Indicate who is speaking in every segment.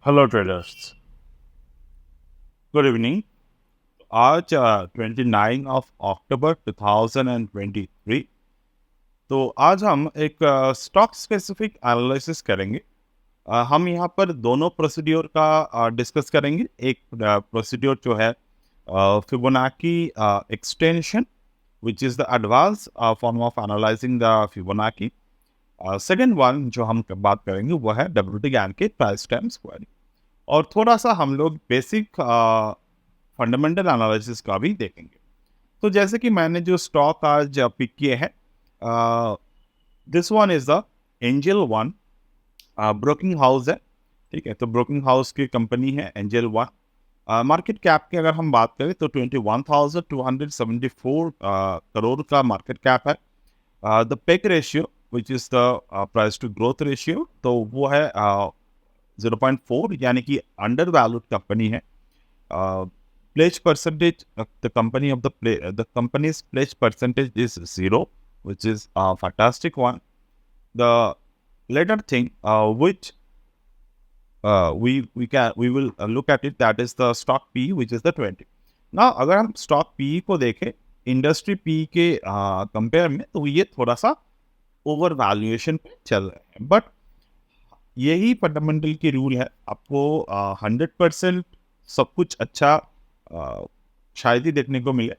Speaker 1: Hello traders, good evening. आज 29 of October 2023। तो आज हम एक स्टॉक स्पेसिफिक एनालिसिस करेंगे। हम यहाँ पर दोनों प्रोसीड्योर का डिस्कस करेंगे। एक प्रोसीड्योर जो है Fibonacci extension, which is the advance form of analysing the Fibonacci. Second one जो हम बात करेंगे वो है डब्ल्यूटी गैन के प्राइस टाइम स्क्वायरिंग। और थोड़ा सा हम लोग बेसिक फंडामेंटल एनालिसिस का भी देखेंगे। तो जैसे कि मैंने जो स्टॉक आज पिक किए हैं, this one is the Angel One. Broking house है, ठीक है। तो ब्रोकिंग हाउस की कंपनी है एंजल वन। मार्केट कैप की अगर हम बात करें तो 21,274 करोड़ का मार्केट कैप है। The PEG ratio which is the price to growth ratio, तो वो है 0.4, यानी कि अंडर वैल्यूड कंपनी है। Pledge percentage, the company's pledge percentage is zero, which is a fantastic one. The later thing which we will look at it, that is the stock P, which is the 20. Now अगर हम stock P को देखें industry P के compare में, तो ये थोड़ा सा ओवर वैल्यूएशन पे चल रहे हैं। बट यही फंडामेंटल की रूल है, आपको 100% सब कुछ अच्छा शायद ही देखने को मिले,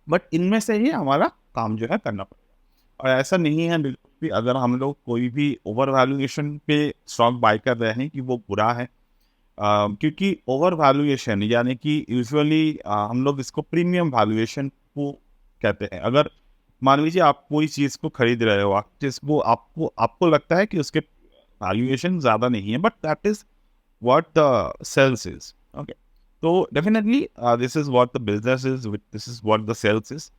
Speaker 1: बट इनमें से ही हमारा काम जो है करना पड़ेगा। और ऐसा नहीं है बिल्कुल भी अगर हम लोग कोई भी ओवर वैल्यूएशन पे स्टॉक बाय कर रहे हैं कि वो बुरा है। क्योंकि ओवर वैल्यूएशन यानी कि यूजुअली हम लोग इसको प्रीमियम वैल्यूएशन को कहते हैं। अगर मान लीजिए आप कोई चीज़ को खरीद रहे हो, आप जिसको आपको आपको लगता है कि उसके वैल्यूएशन ज़्यादा नहीं है, but that is what the sales is. Okay, तो definitely this is what the business is, this is what the sales is.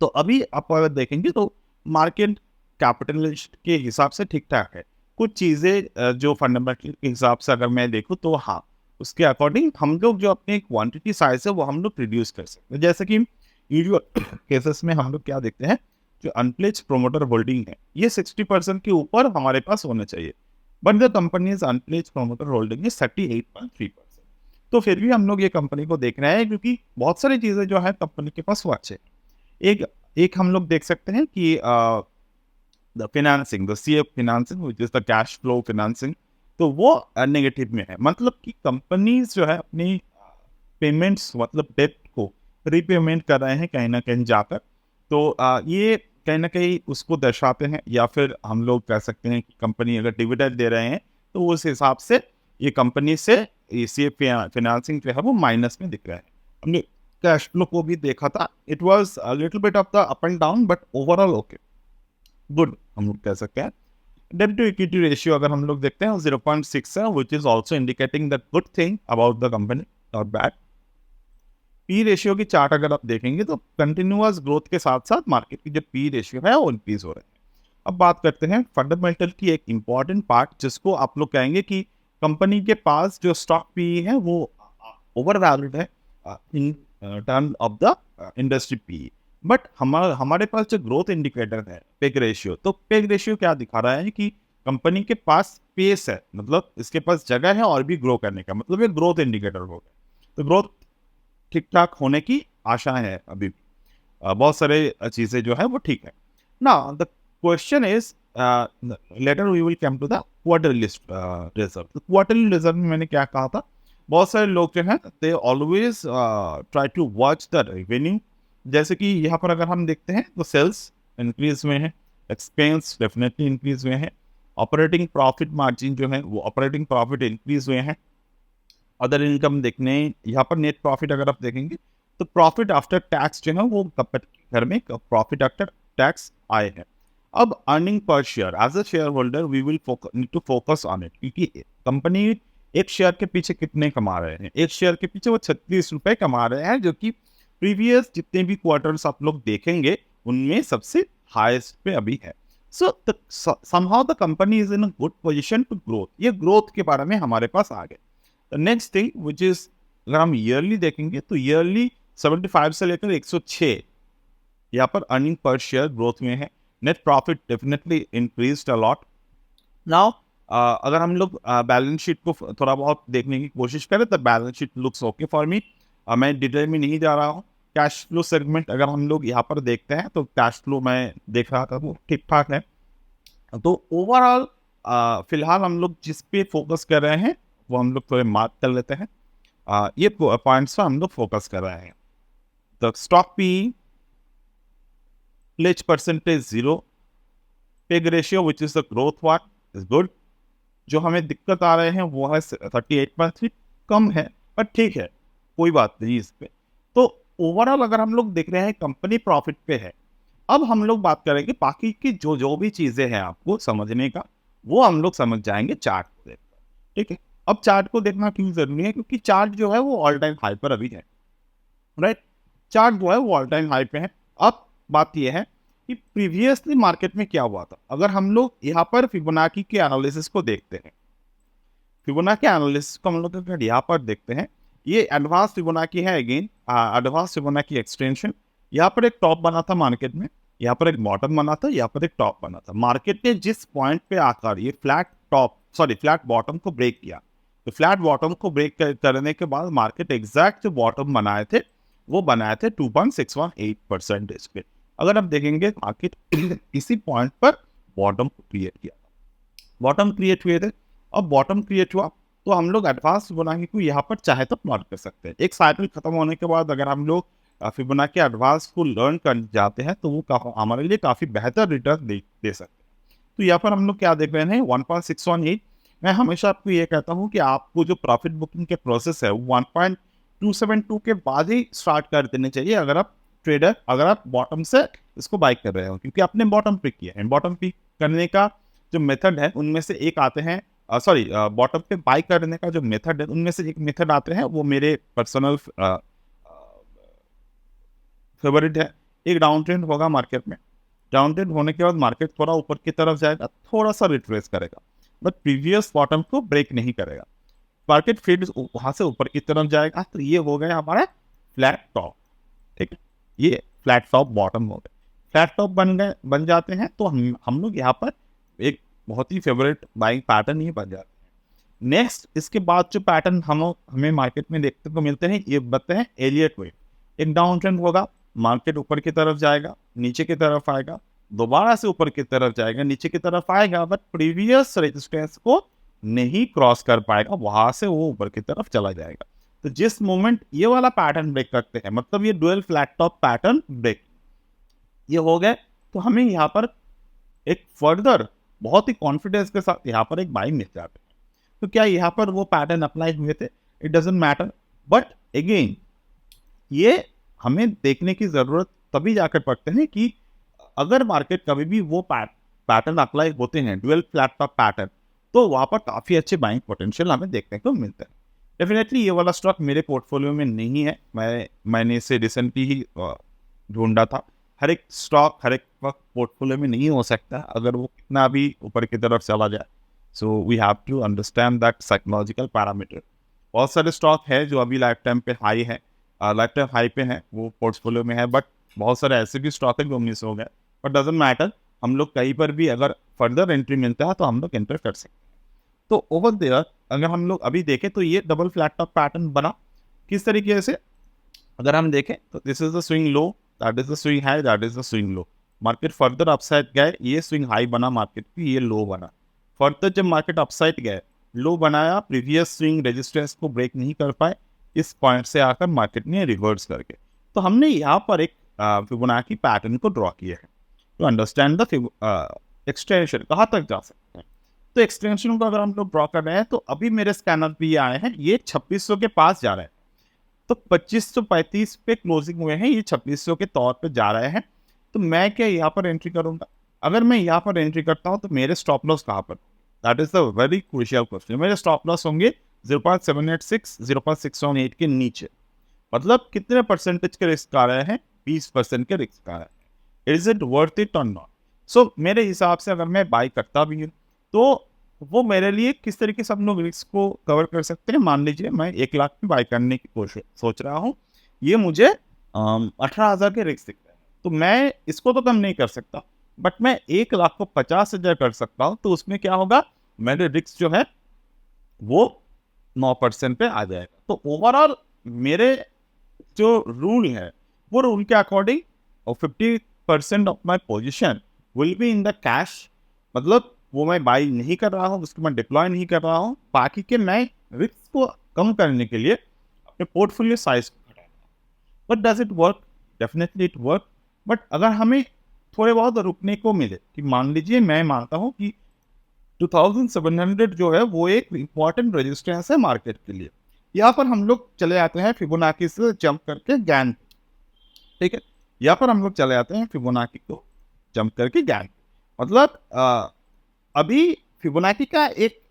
Speaker 1: तो अभी आप अगर देखेंगे तो मार्केट कैपिटलिस्ट के हिसाब से ठीक ठाक है। कुछ चीज़ें जो फंडामेंटल के हिसाब से अगर मैं देखूँ तो हाँ, उसके अकॉर्डिंग हम लोग जो अपने क्वांटिटी साइज है वो हम लोग रिड्यूस कर सकते हैं। जैसे कि यूजुअल केसेस में हम लोग क्या देखते हैं, जो अनप्लेज प्रोमोटर होल्डिंग है ये 60% के ऊपर हमारे पास होना चाहिए। But the companies unpledged promoter holding is 38.3%। तो फिर भी हम लोग ये कंपनी को देख रहे हैं क्योंकि बहुत सारी चीज़ें जो है कंपनी के पास वो अच्छे हैं। एक एक हम लोग देख सकते हैं कि the financing, the CF financing which is the cash flow financing, तो वो नेगेटिव में है। मतलब कि कंपनीज जो है अपनी पेमेंट्स मतलब डेट को रीपेमेंट कर रहे हैं कहीं ना कहीं जाकर। तो ये कहीं ना कहीं उसको दर्शाते हैं, या फिर हम लोग कह सकते हैं कि कंपनी अगर डिविडेंड दे रहे हैं तो उस हिसाब से ये कंपनी से ये फाइनेंसिंग जो है वो माइनस में दिख रहा है। हमने कैश फ्लो को भी देखा था, it was a little bit of the up and down, but overall okay, good हम लोग कह सकते हैं। डेब्ट टू इक्विटी रेशियो अगर हम लोग देखते हैं 0.6 है, which is also indicating the good thing about the company, not bad. P ratio की चार्ट अगर आप देखेंगे तो कंटिन्यूअस ग्रोथ के साथ साथ मार्केट की जो पी रेशियो है वो इंक्रीज हो रहे हैं। अब बात करते हैं फंडामेंटल की एक इंपॉर्टेंट पार्ट, जिसको आप लोग कहेंगे कि कंपनी के पास जो स्टॉक पी है वो ओवर वैल्यूड है in term of the industry P. But हमारे पास जो ग्रोथ इंडिकेटर है पेग रेशियो, तो पेग रेशियो क्या दिखा रहा है कि कंपनी के पास स्पेस है, मतलब इसके पास जगह है और भी ग्रो करने का, मतलब ये ग्रोथ इंडिकेटर हो गया। तो ग्रोथ ठीक ठाक होने की आशाएं है अभी भी। बहुत सारे चीज़ें जो है वो ठीक है ना। The question is later we will come to the quarterly result. तो क्वार्टरली रिजल्ट में मैंने क्या कहा था, बहुत सारे लोग जो हैं they always try to watch the revenue. जैसे कि यहाँ पर अगर हम देखते हैं तो सेल्स इंक्रीज हुए हैं, एक्सपेंस डेफिनेटली इंक्रीज हुए हैं, ऑपरेटिंग प्रॉफिट मार्जिन जो है वो ऑपरेटिंग प्रॉफिट इंक्रीज हुए हैं। अदर इनकम देखने, यहाँ पर नेट प्रॉफिट अगर आप देखेंगे तो प्रॉफिट आफ्टर टैक्स जो है वो घर में प्रॉफिट आफ्टर टैक्स आए हैं। अब earning per share as a shareholder we will need to focus on it, क्योंकि कंपनी एक शेयर के पीछे कितने कमा रहे हैं, एक शेयर के पीछे वो 36 रुपए कमा रहे हैं, जो कि प्रीवियस जितने भी क्वार्टर्स आप लोग देखेंगे उनमें सबसे हाईएस्ट पे अभी है। So somehow the company is in a good position to growth. ये ग्रोथ के बारे में हमारे पास आ गए। नेक्स्ट थिंग विच इज, अगर हम ईयरली देखेंगे तो ईयरली 75 से लेकर 106 यहाँ पर अर्निंग पर शेयर ग्रोथ में है। Net profit definitely increased a lot. Now अगर हम लोग बैलेंस शीट को थोड़ा बहुत देखने की कोशिश करें तो balance sheet looks okay for me. मैं डिटेल में नहीं जा रहा हूँ। कैश फ्लो सेगमेंट अगर हम लोग यहाँ पर देखते हैं तो कैश फ्लो मैं देख रहा था वो ठीक ठाक है। तो ओवरऑल फिलहाल हम लोग जिस पे फोकस कर रहे हैं वो हम लोग थोड़े मार्क कर लेते हैं। ये पॉइंट्स पर हम लोग फोकस कर रहे हैं। तो stock P, pledge percentage 0, PEG ratio which is the growth what is good. जो हमें दिक्कत आ रहे हैं वो है 38.3, कम है पर ठीक है, कोई बात नहीं इस पे। तो ओवरऑल अगर हम लोग देख रहे हैं कंपनी प्रॉफिट पे है। अब हम लोग बात करेंगे बाकी की जो भी चीजें हैं आपको समझने का, वो हम लोग समझ जाएंगे चार्ट को देखकर। ठीक है, अब चार्ट को देखना क्यों जरूरी है, क्योंकि चार्ट जो है वो ऑल टाइम हाई पर अभी है। राइट, चार्ट जो है वो ऑल टाइम हाई पे है। अब बात यह है कि प्रीवियसली मार्केट में क्या हुआ था। अगर हम लोग यहाँ पर फिबोनाची के एनालिसिस को देखते हैं, फिबोनाची एनालिसिस को हम लोग अगर यहाँ पर देखते हैं, ये एडवांस फिबोनाची है। Again advance Fibonacci extension. यहाँ पर एक टॉप बना था मार्केट में, यहाँ पर एक बॉटम बना था, यहाँ पर एक टॉप बना था। मार्केट ने जिस पॉइंट पे आकर ये फ्लैट बॉटम को ब्रेक किया, तो फ्लैट बॉटम को ब्रेक करने के बाद मार्केट एग्जैक्ट जो बॉटम बनाए थे वो बनाए थे 2.618% पे। अगर आप देखेंगे मार्केट इसी पॉइंट पर बॉटम क्रिएट किया, बॉटम क्रिएट हुए थे। अब बॉटम क्रिएट हुआ तो हम लोग एडवांस फिबोनाची को यहाँ पर चाहे तो प्लॉट कर सकते हैं। एक साइकिल खत्म होने के बाद अगर हम लोग फिबोनाची एडवांस को लर्न कर जाते हैं तो वो हमारे लिए काफी बेहतर रिटर्न दे सकते हैं। तो यहाँ पर हम लोग क्या देख रहे हैं 1.618। मैं हमेशा आपको ये कहता हूँ कि आपको जो प्रॉफिट बुकिंग के प्रोसेस है वो 1.272 के बाद ही स्टार्ट कर देने चाहिए अगर आप ट्रेडर, अगर आप बॉटम से इसको बाई कर रहे हो, क्योंकि आपने बॉटम पिक किया है। बॉटम पिक करने का जो मेथड है उनमें से एक आते हैं, बॉटम पे बाई करने का जो मेथड है उनमें से एक मेथड आते हैं, वो मेरे पर्सनल फेवरेट है। एक डाउन ट्रेंड होगा मार्केट में, डाउन ट्रेंड होने के बाद मार्केट थोड़ा ऊपर की तरफ जाएगा, थोड़ा सा रिट्रेस करेगा, बट प्रीवियस बॉटम को ब्रेक नहीं करेगा। मार्केट फिर वहां से ऊपर की तरफ जाएगा, तो ये हो गया हमारा फ्लैट टॉप। ठीक है, ये फ्लैट टॉप बॉटम हो गए। फ्लैट टॉप बन जाते हैं तो हम लोग यहाँ पर एक बहुत ही फेवरेट बाइंग पैटर्न ये बन जाते हैं। नेक्स्ट इसके बाद जो पैटर्न हमें मार्केट में देखने को मिलते हैं ये बताते हैं एलियट वेव। एक डाउन ट्रेंड होगा, मार्केट ऊपर की तरफ जाएगा, नीचे की तरफ आएगा, दोबारा से ऊपर की तरफ जाएगा, नीचे की तरफ आएगा, बट प्रीवियस रेजिस्टेंस को नहीं क्रॉस कर पाएगा, वहां से वो ऊपर की तरफ चला जाएगा। तो जिस मोमेंट ये वाला पैटर्न ब्रेक करते हैं, मतलब ये dual flat top pattern break ये हो गए, तो हमें यहाँ पर एक फर्दर बहुत ही कॉन्फिडेंस के साथ यहाँ पर एक बाइंग मिल जाते हैं। तो क्या यहाँ पर वो पैटर्न अप्लाई हुए थे? It doesn't matter, but again ये हमें देखने की जरूरत तभी जाकर पड़ते हैं कि अगर मार्केट कभी भी वो पैटर्न अप्लाई होते हैं, डुअल फ्लैट टॉप पैटर्न, तो वहां पर काफी अच्छे बाइंग पोटेंशियल हमें देखने को मिलते हैं। डेफिनेटली ये वाला स्टॉक मेरे पोर्टफोलियो में नहीं है, मैंने इसे रिसेंटली ही ढूंढा था। हर एक स्टॉक हर एक वक्त पोर्टफोलियो में नहीं हो सकता अगर वो कितना भी ऊपर की तरफ चला जाए। So we have to understand that psychological parameter. बहुत सारे स्टॉक है जो अभी लाइफ टाइम पे हाई है, लाइफ टाइम हाई पे है, वो पोर्टफोलियो में है, बट बहुत सारे ऐसे भी स्टॉक है जो मिस हो गए, बट डजंट मैटर। हम लोग कहीं पर भी अगर फर्दर एंट्री मिलता है तो हम लोग एंटर कर सकते हैं। तो ओवर देयर अगर हम लोग अभी देखें तो ये डबल फ्लैट टॉप पैटर्न बना किस तरीके से, अगर हम देखें तो this is the swing low, that is the swing high, that is the swing low. Market further upside गए, ये स्विंग हाई बना मार्केट की, ये लो बना। फर्दर जब मार्केट अपसाइड गए, लो बनाया, प्रीवियस स्विंग रेजिस्टेंस को ब्रेक नहीं कर पाए, इस पॉइंट से आकर मार्केट ने रिवर्स करके, तो हमने यहाँ पर एक फिबोनाची पैटर्न को ड्रॉ किया है टू अंडरस्टैंड द एक्सटेंशन कहाँ तक जा सकते हैं। तो एक्सटेंशन को अगर हम लोग ड्रॉ कर रहे हैं तो अभी मेरे स्कैनर पे ये आए हैं, ये 2600 के पास जा रहे हैं, तो 2535 पे क्लोजिंग हुए हैं, ये 2600 के तौर पे जा रहे हैं। तो मैं क्या यहाँ पर एंट्री करूंगा? अगर मैं यहाँ पर एंट्री करता हूँ तो मेरे स्टॉप लॉस कहाँ पर? That is the very crucial question. मेरे स्टॉप लॉस होंगे 0.786 0.618 के नीचे। मतलब कितने परसेंटेज के रिस्क आ रहे हैं? 20% के रिस्क आ रहे हैं। इज इट वर्थ इट और नॉट? सो मेरे हिसाब से अगर मैं बाई करता भी हूँ तो वो मेरे लिए किस तरीके से हम लोग रिस्क को कवर कर सकते हैं। मान लीजिए मैं 1 लाख की बाई करने की कोशिश सोच रहा हूँ, ये मुझे 18,000 के रिस्क दिख रहे हैं, तो मैं इसको तो कम नहीं कर सकता, बट मैं 1 लाख को 50,000 कर सकता हूँ। तो उसमें क्या होगा, मेरे रिस्क जो है वो 9% पे आ जाएगा। तो ओवरऑल मेरे जो रूल है वो रूल के according 50% of my position will be in the cash, मतलब वो मैं बाई नहीं कर रहा हूँ, उसको मैं डिप्लॉय नहीं कर रहा हूँ। बाकी के मैं रिस्क को कम करने के लिए अपने पोर्टफोलियो साइज को घटा रहा हूँ। But does it work? Definitely it work. But अगर हमें थोड़े बहुत रुकने को मिले, कि मान लीजिए मैं मानता हूँ कि 2700 जो है वो एक इम्पॉर्टेंट रेजिस्टेंस है मार्केट के लिए, यहाँ पर हम लोग चले जाते हैं फिबोनाची से जंप करके गैन, ठीक है, यहाँ पर हम लोग चले जाते हैं फिबोनाची को जंप करके गैन। मतलब अभी फिबोनाची का एक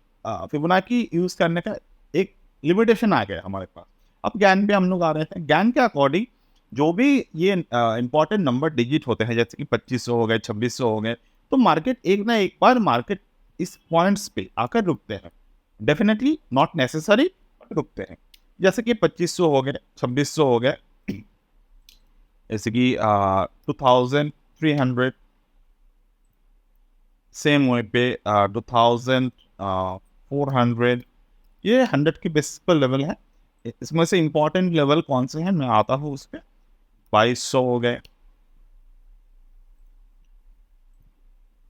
Speaker 1: फिबोनाची यूज करने का एक लिमिटेशन आ गया हमारे पास। अब गैन पे हम लोग आ रहे थे। गैन के अकॉर्डिंग जो भी ये इंपॉर्टेंट नंबर डिजिट होते हैं, जैसे कि 2500 हो गए, 2600 हो गए, तो मार्केट एक ना एक बार मार्केट इस पॉइंट्स पे आकर रुकते हैं। डेफिनेटली नॉट नेसेसरी, बट रुकते हैं। जैसे कि 2500 हो गए, 2600 हो गए, जैसे कि 2300, सेम वे पे 2400, ये 100 के बेसिस पर लेवल है। इसमें से इंपॉर्टेंट लेवल कौन से हैं मैं आता हूँ उस पर। 2200 हो गए,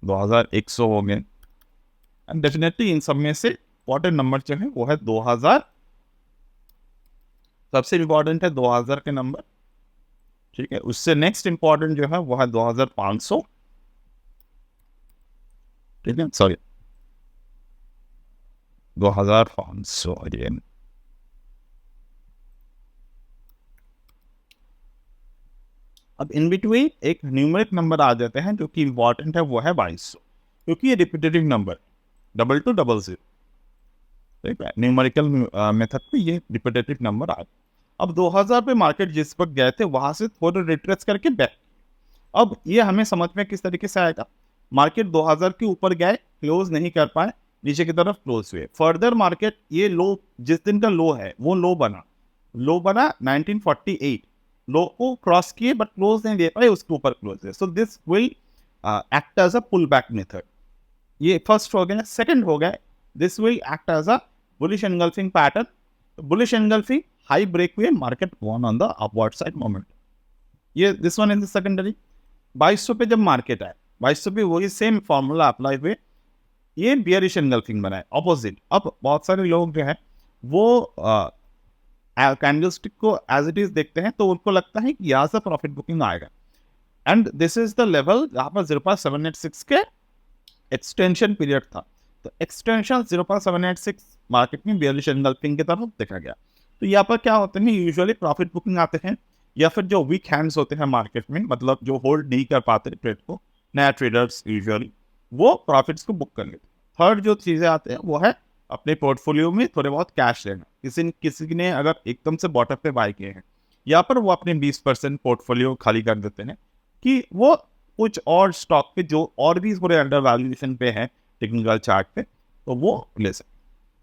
Speaker 1: 2100 हो गए, एंड डेफिनेटली इन सब में से इंपॉर्टेंट नंबर जो है वो है 2000। सबसे इंपॉर्टेंट है 2000 के नंबर, ठीक है। उससे नेक्स्ट इंपॉर्टेंट जो है वो है 2500, ठीक है, सॉरी 2500 अगेन। अब इन बिटवीन एक न्यूमेरिक नंबर आ जाते हैं जो कि इंपॉर्टेंट है, वो है 2200, क्योंकि ये रिपीटेटिव नंबर, 2200, ठीक है। न्यूमेरिकल मेथड पे ये रिपीटेटिव नंबर आ गए। अब 2000 पे मार्केट जिस वक्त गए थे वहां से थोड़ा रिट्रेस करके बैक। अब ये हमें समझ में किस तरीके से आएगा। मार्केट 2000 के ऊपर गए, क्लोज नहीं कर पाए, नीचे की तरफ क्लोज हुए। फर्दर मार्केट ये लो, जिस दिन का लो है वो लो बना 1948, लो को क्रॉस किए बट क्लोज नहीं दे पाए, उसके ऊपर क्लोज है। So this will act as a pull back method. ये फर्स्ट हो गया। सेकंड हो गया, this will act as a bullish engulfing pattern. Bullish engulfing, high break हुए, market gone on the upward side moment. ये this one is the secondary. 2200 पे जब market आए, 2200 पे वही सेम फॉर्मूला अप्लाई हुए, ये बियरिश एंगल्फिंग बनाए, ऑपोजिट। अब बहुत सारे लोग जो है वो कैंडलस्टिक को एज इट इज देखते हैं, तो उनको लगता है कि यहाँ से प्रॉफिट बुकिंग आएगा, and this is the level जहाँ पर 0.786 के एक्सटेंशन पीरियड था। तो एक्सटेंशन 0.786 मार्केट में बियरिश एंगल्फिंग की तरफ देखा गया। तो यहाँ पर क्या होते हैं, यूजुअली प्रॉफिट बुकिंग आते हैं, या फिर जो वीक हैंड्स होते हैं मार्केट में, मतलब जो होल्ड नहीं कर पाते ट्रेड को, नया ट्रेडर्स यूजुअली वो प्रॉफिट्स को बुक कर लेते हैं। थर्ड जो चीज़ें आते हैं वो है अपने पोर्टफोलियो में थोड़े बहुत कैश लेना। किसी ने अगर एकदम से बॉटम पे बाय किए हैं, यहाँ पर वो अपने 20% पोर्टफोलियो खाली कर देते हैं कि वो कुछ और स्टॉक पे जो और भी थोड़े अंडर वैल्यूएशन पे है टेक्निकल चार्ट पे, तो वो ले सकते।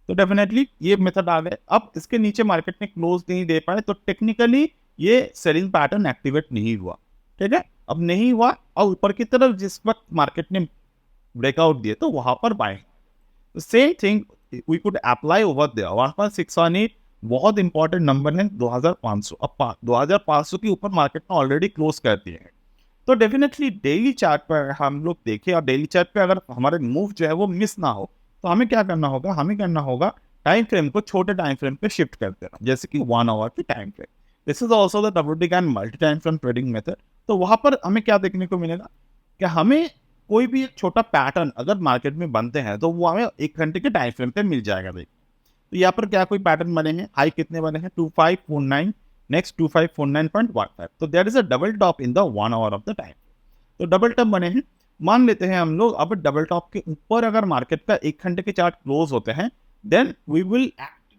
Speaker 1: तो डेफिनेटली ये मेथड आ गए। अब इसके नीचे मार्केट ने क्लोज नहीं दे पाए, तो टेक्निकली ये सेलिंग पैटर्न एक्टिवेट नहीं हुआ, ठीक है। अब नहीं हुआ, और ऊपर की तरफ जिस वक्त मार्केट ने ब्रेकआउट दिए तो वहां पर buy. Same thing we could apply over there. 1.618 बहुत इंपॉर्टेंट नंबर है। 2500, अब 2500 के ऊपर मार्केट ने ऑलरेडी क्लोज कर दिए हैं। तो डेफिनेटली डेली चार्ट पर हम लोग देखें, और डेली चार्ट पे अगर हमारे मूव जो है वो मिस ना हो, तो हमें क्या करना होगा, हमें करना होगा टाइम फ्रेम को छोटे टाइम फ्रेम पे शिफ्ट कर देना, जैसे कि 1 आवर की time frame. This is also the WTG and multi time frame trading method. तो वहां पर हमें क्या देखने को मिलेगा कि हमें कोई भी एक छोटा पैटर्न अगर मार्केट में बनते हैं तो वो हमें 1 घंटे के टाइम फ्रेम पे मिल जाएगा। देखिए, तो यहाँ पर क्या कोई पैटर्न बने हैं, हाई कितने बने हैं, 2549, नेक्स्ट 2549.15। तो there is a double top in the 1 hour of the time. तो डबल टॉप बने हैं, मान लेते हैं हम लोग। अब डबल टॉप के ऊपर अगर मार्केट का 1 घंटे के चार्ट क्लोज होते हैं, then we will act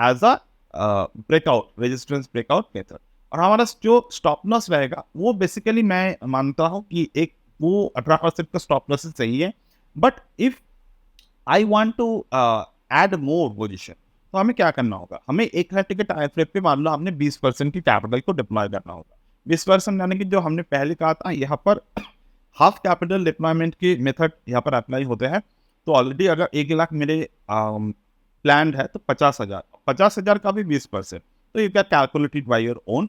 Speaker 1: as a breakout, resistance breakout method. और हमारा जो स्टॉप लॉस रहेगा वो बेसिकली मैं मानता हूँ कि एक वो 18% का स्टॉप लॉस सही है। But if I want to add more position, तो हमें क्या करना होगा, हमें 1 घंटे के टाइम फ्रेम पे मान लो हमने 20% की कैपिटल को डिप्लॉय करना होगा। 20% यानी कि जो हमने पहले कहा था, यहाँ पर हाफ कैपिटल डिप्लॉयमेंट के मेथड यहाँ पर अप्लाई होते हैं। तो ऑलरेडी अगर 1 लाख मेरे प्लान है तो 50,000 का भी 20%, तो you can calculate it by your own.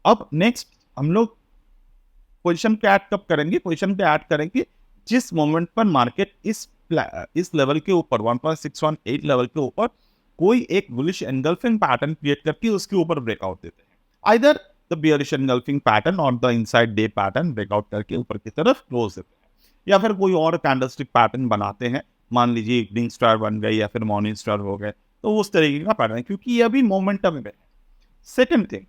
Speaker 1: अब नेक्स्ट हम लोग पोजीशन पे ऐड कब करेंगे? पोजीशन पे ऐड करेंगे जिस मोमेंट पर मार्केट इस लेवल के ऊपर 1.618 लेवल के ऊपर कोई एक बुलिश एंगल्फिंग पैटर्न क्रिएट करके उसके ऊपर ब्रेकआउट देते हैं, either the bearish engulfing pattern और the inside day pattern breakout करके ऊपर की तरफ क्लोज देते हैं, या फिर कोई और कैंडलस्टिक पैटर्न बनाते हैं, मान लीजिए इवनिंग स्टार बन गए या फिर मॉर्निंग स्टार हो गए, तो उस तरीके का पैटर्न है, क्योंकि ये अभी मोमेंटम में है। सेकेंड थिंग,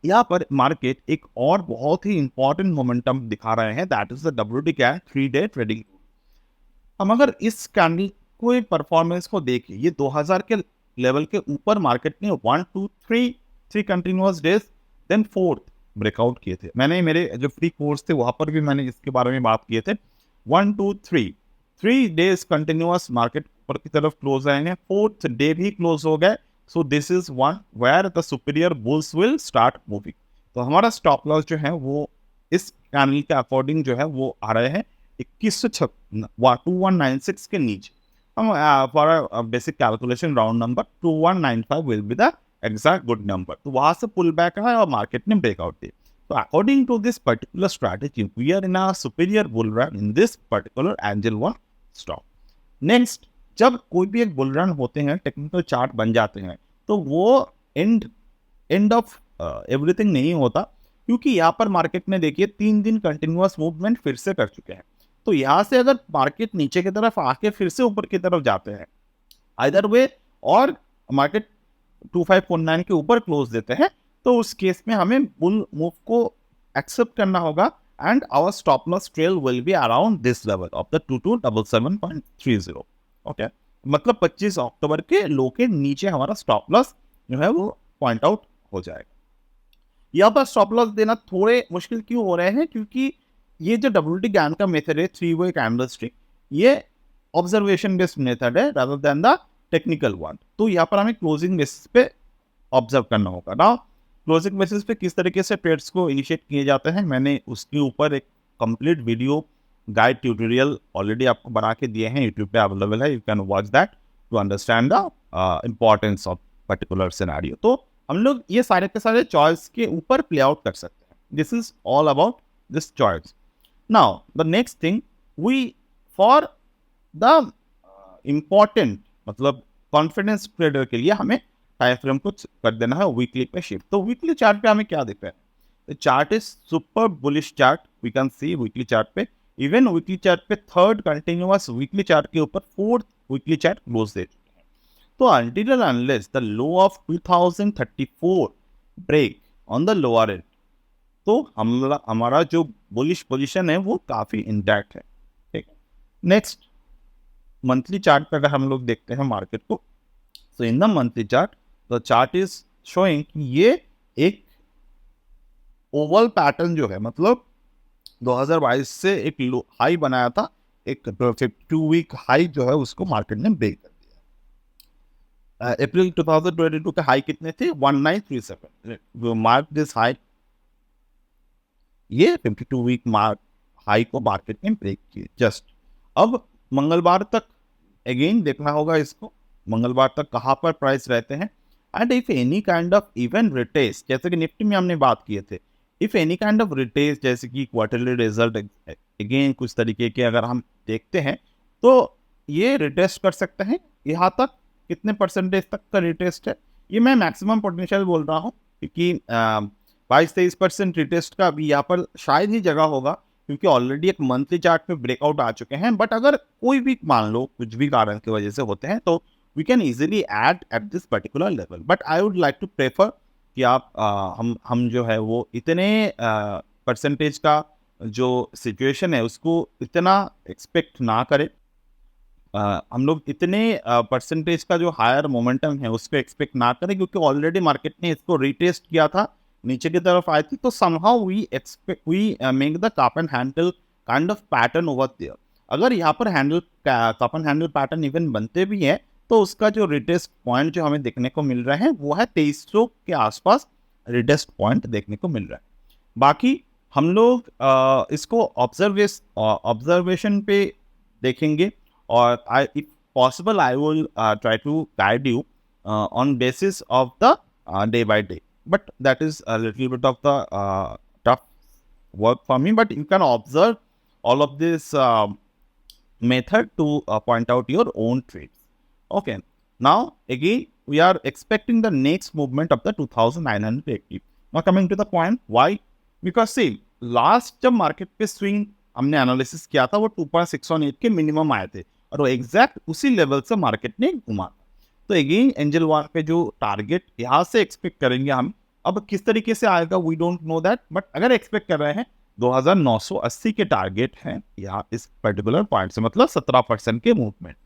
Speaker 1: यहाँ पर मार्केट एक और बहुत ही इंपॉर्टेंट मोमेंटम दिखा रहे हैं, that is the WT candle 3-day trading. हम अगर इस कैंडल को परफॉर्मेंस को देखें, ये 2000 के लेवल के ऊपर मार्केट ने 1 2 3 continuous days then fourth breakout किए थे। मैंने मेरे जो फ्री कोर्स थे वहां पर भी मैंने इसके बारे में बात किए थे। 1 2 3 डेज कंटिन्यूअस मार्केट ऊपर की तरफ क्लोज आए हैं, फोर्थ डे भी क्लोज हो गए। So this is one where the superior bulls will start moving. तो हमारा स्टॉप लॉस जो है वो इस कैंडल के अकॉर्डिंग जो है वो आ रहे हैं 2196 के नीचे। हम for basic calculation round number 2195 will be the exact good number. तो वहां से पुल बैक है और मार्केट ने ब्रेकआउट दी। तो according to this particular strategy we are in a superior bull run in this particular Angel One stock. Next, जब कोई भी एक बुल रन होते हैं, टेक्निकल चार्ट बन जाते हैं, तो वो एंड ऑफ एवरीथिंग नहीं होता, क्योंकि यहाँ पर मार्केट में देखिए 3 दिन कंटिन्यूअस मूवमेंट फिर से कर चुके हैं। तो यहाँ से अगर मार्केट नीचे की तरफ आके फिर से ऊपर की तरफ जाते हैं आइदर वे, और मार्केट 2549 के ऊपर क्लोज देते हैं, तो उस केस में हमें बुल मूव को एक्सेप्ट करना होगा and our stop loss trail will be around this level of the 2277.30। Okay, मतलब 25 अक्टूबर के लो के नीचे हमारा स्टॉप लॉस जो है वो पॉइंट आउट हो जाएगा। यहाँ पर स्टॉप लॉस देना थोड़े मुश्किल क्यों हो रहे हैं? क्योंकि ये जो WT कैंडल का मेथड है, 3-way कैंडलस्टिक, ये ऑब्जर्वेशन बेस्ड मेथड है rather than the technical one. तो यहाँ पर हमें क्लोजिंग बेसिस पे ऑब्जर्व करना होगा ना। क्लोजिंग बेसिस पे किस तरीके से ट्रेड्स को इनिशिएट किए जाते हैं, मैंने उसके ऊपर एक complete video guide tutorial already आपको बना के दिए हैं, यूट्यूब पे अवेलेबल है, you can watch that to understand the importance of particular scenario. तो हम लोग ये सारे के सारे चॉइस के ऊपर प्ले आउट कर सकते हैं। This is all about this choice. Now the next thing, we for the important मतलब कॉन्फिडेंस ट्रेडर के लिए हमें टाइम फ्रेम को कर देना है वीकली पे शिफ्ट। तो वीकली चार्ट पे हमें क्या दिख रहा है? The chart is super bullish chart, we can see weekly chart पे, इवन वीकली चार्ट पे थर्ड कंटिन्यूअस वीकली चार्ट के ऊपर फोर्थ वीकली चार्ट क्लोज दे चुके हैं। तो until and unless the low of 2034 break on the lower end, तो हमारा जो बुलिश पोजीशन है वो काफी इंटैक्ट है। ठीक है, नेक्स्ट मंथली चार्ट पर अगर हम लोग देखते हैं मार्केट को, तो in the monthly chart the chart is showing कि ये एक ओवल पैटर्न जो है, मतलब 2022 से एक लो हाई बनाया था, एक 52 वीक हाई जो है उसको मार्केट ने ब्रेक कर दिया। अप्रैल 2022 के हाई कितने थे? 1937। मार्क दिस हाई, ये 52 वीक मार्क हाई को मार्केट ने ब्रेक किए जस्ट। अब मंगलवार तक अगेन देखना होगा इसको, मंगलवार तक कहाँ पर प्राइस रहते हैं। And if any kind of even retest, जैसे कि निफ्टी में हमने बात किए थे, if any kind of retest जैसे कि क्वार्टरली रिजल्ट अगेन कुछ तरीके के अगर हम देखते हैं, तो ये रिटेस्ट कर सकते हैं। यहाँ तक कितने परसेंटेज तक का रिटेस्ट है? ये मैं मैक्सिमम पोटेंशियल बोल रहा हूँ, क्योंकि 22-23% रिटेस्ट का अभी यहाँ पर शायद ही जगह होगा, क्योंकि ऑलरेडी एक मंथली चार्ट पे ब्रेकआउट आ चुके हैं। बट अगर कोई भी मान लो कुछ भी कारण की वजह से होते हैं, तो we can easily add at this particular level. But I would like to prefer कि आप हम जो है वो इतने परसेंटेज का जो सिचुएशन है उसको इतना एक्सपेक्ट ना करें। हम लोग इतने परसेंटेज का जो हायर मोमेंटम है उसको एक्सपेक्ट ना करें, क्योंकि ऑलरेडी मार्केट ने इसको रिटेस्ट किया था, नीचे की तरफ आई थी, तो somehow we make the cup and handle kind of pattern over there. अगर यहाँ पर cup and handle pattern even बनते भी हैं, तो उसका जो रिटेस्ट पॉइंट जो हमें देखने को मिल रहा है वो है 2300 के आसपास रिटेस्ट पॉइंट देखने को मिल रहा है। बाकी हम लोग इसको ऑब्जर्वेशन पे देखेंगे, or if possible, I will try to guide you on basis of the day by day. But that is a little bit of the tough work for me. But you can observe all of this method to point out your own trades. Okay. Now again, we are expecting the next movement of the 2980. Now coming to the point, why? Because see, last जब market पे swing हमने analysis किया था वो 2.618 के minimum आए थे और वो एग्जैक्ट उसी लेवल से मार्केट ने घुमा था. तो अगेन एंजल वन पे जो टारगेट यहाँ से एक्सपेक्ट करेंगे हम, अब किस तरीके से आएगा we don't know that, but अगर एक्सपेक्ट कर रहे हैं 2980 के टारगेट हैं यहाँ इस पर्टिकुलर पॉइंट से, मतलब 17% के मूवमेंट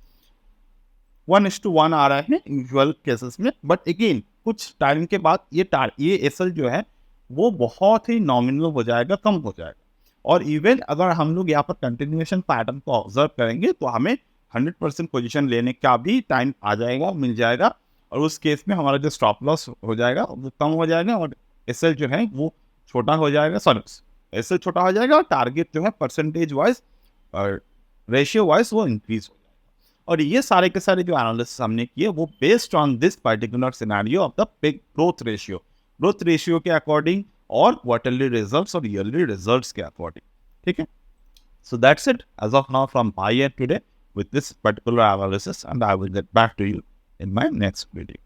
Speaker 1: 1:1 आ रहा है यूजुअल केसेस में. बट अगेन कुछ टाइम के बाद ये एसएल जो है वो बहुत ही नॉमिनल हो जाएगा, कम हो जाएगा. और इवन अगर हम लोग यहाँ पर कंटिन्यूएशन पैटर्न को ऑब्जर्व करेंगे तो हमें 100% पोजीशन लेने का भी टाइम आ जाएगा, मिल जाएगा. और उस केस में हमारा जो स्टॉप लॉस हो जाएगा वो कम हो जाएगा और एसएल जो है वो छोटा हो जाएगा, सॉरी एसएल छोटा हो जाएगा और टारगेट जो है परसेंटेज वाइज और रेशियो वाइज वो इंक्रीज हो जाएगा. और ये सारे के सारे जो एनालिसिस हमने किए वो based on this particular scenario of the big growth ratio के अकॉर्डिंग और क्वार्टरली रिजल्ट्स और ईयरली रिजल्ट्स के अकॉर्डिंग. ठीक है. So that's it as of now from my end today with this particular analysis, and I will get back to you in my next video.